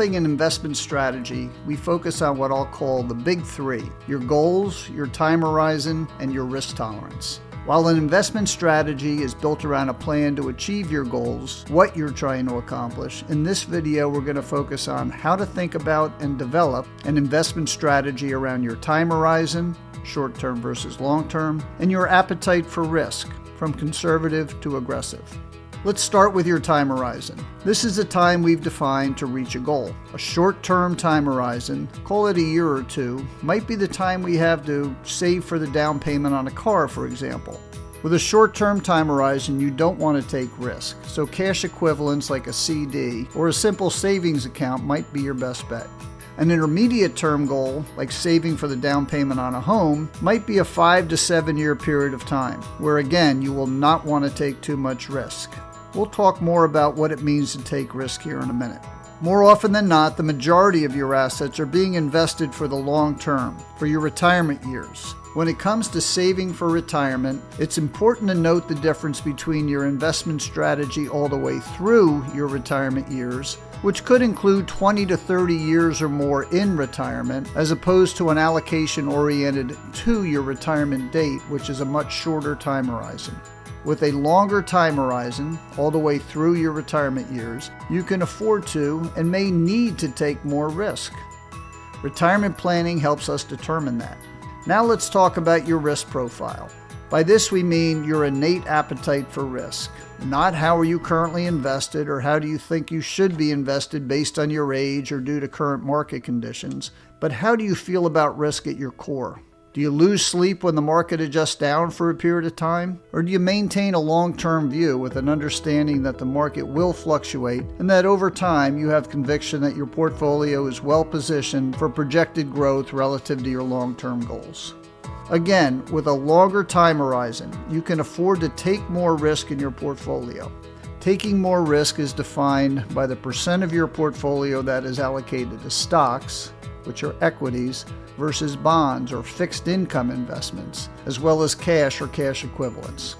developing an investment strategy, we focus on what I'll call the big three: your goals, your time horizon, and your risk tolerance. While an investment strategy is built around a plan to achieve your goals, what you're trying to accomplish, in this video we're going to focus on how to think about and develop an investment strategy around your time horizon, short-term versus long-term, and your appetite for risk, from conservative to aggressive. Let's start with your time horizon. This is the time we've defined to reach a goal. A short-term time horizon, call it a year or two, might be the time we have to save for the down payment on a car, for example. With a short-term time horizon, you don't want to take risk, so cash equivalents like a CD or a simple savings account might be your best bet. An intermediate term goal, like saving for the down payment on a home, might be a 5 to 7 year period of time, where again, you will not want to take too much risk. We'll talk more about what it means to take risk here in a minute. More often than not, the majority of your assets are being invested for the long term, for your retirement years. When it comes to saving for retirement, it's important to note the difference between your investment strategy all the way through your retirement years, which could include 20 to 30 years or more in retirement, as opposed to an allocation oriented to your retirement date, which is a much shorter time horizon. With a longer time horizon, all the way through your retirement years, you can afford to and may need to take more risk. Retirement planning helps us determine that. Now let's talk about your risk profile. By this we mean your innate appetite for risk. Not how are you currently invested or how do you think you should be invested based on your age or due to current market conditions, but how do you feel about risk at your core? Do you lose sleep when the market adjusts down for a period of time? Or do you maintain a long-term view with an understanding that the market will fluctuate and that over time you have conviction that your portfolio is well positioned for projected growth relative to your long-term goals? Again, with a longer time horizon, you can afford to take more risk in your portfolio. Taking more risk is defined by the percent of your portfolio that is allocated to stocks, which are equities, versus bonds or fixed income investments, as well as cash or cash equivalents.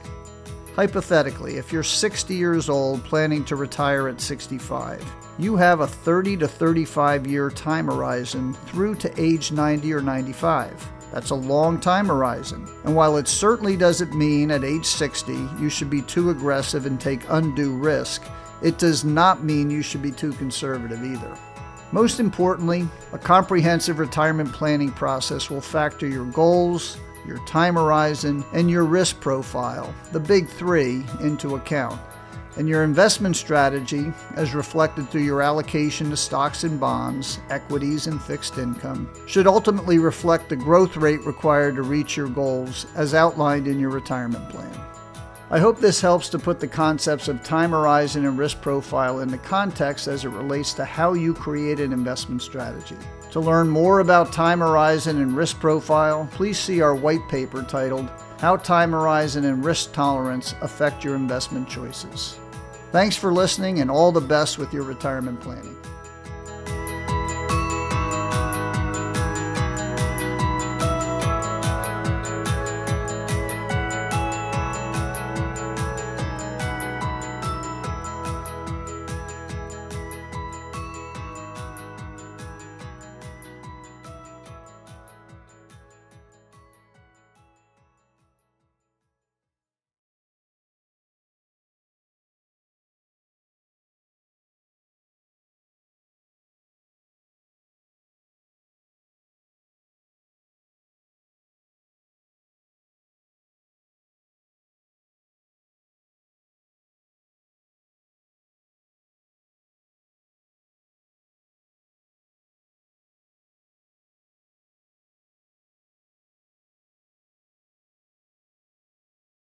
Hypothetically, if you're 60 years old planning to retire at 65, you have a 30 to 35 year time horizon through to age 90 or 95. That's a long time horizon. And while it certainly doesn't mean at age 60 you should be too aggressive and take undue risk, it does not mean you should be too conservative either. Most importantly, a comprehensive retirement planning process will factor your goals, your time horizon, and your risk profile, the big three, into account. And your investment strategy, as reflected through your allocation to stocks and bonds, equities, and fixed income, should ultimately reflect the growth rate required to reach your goals as outlined in your retirement plan. I hope this helps to put the concepts of time horizon and risk profile into context as it relates to how you create an investment strategy. To learn more about time horizon and risk profile, please see our white paper titled How Time Horizon and Risk Tolerance Affect Your Investment Choices. Thanks for listening and all the best with your retirement planning.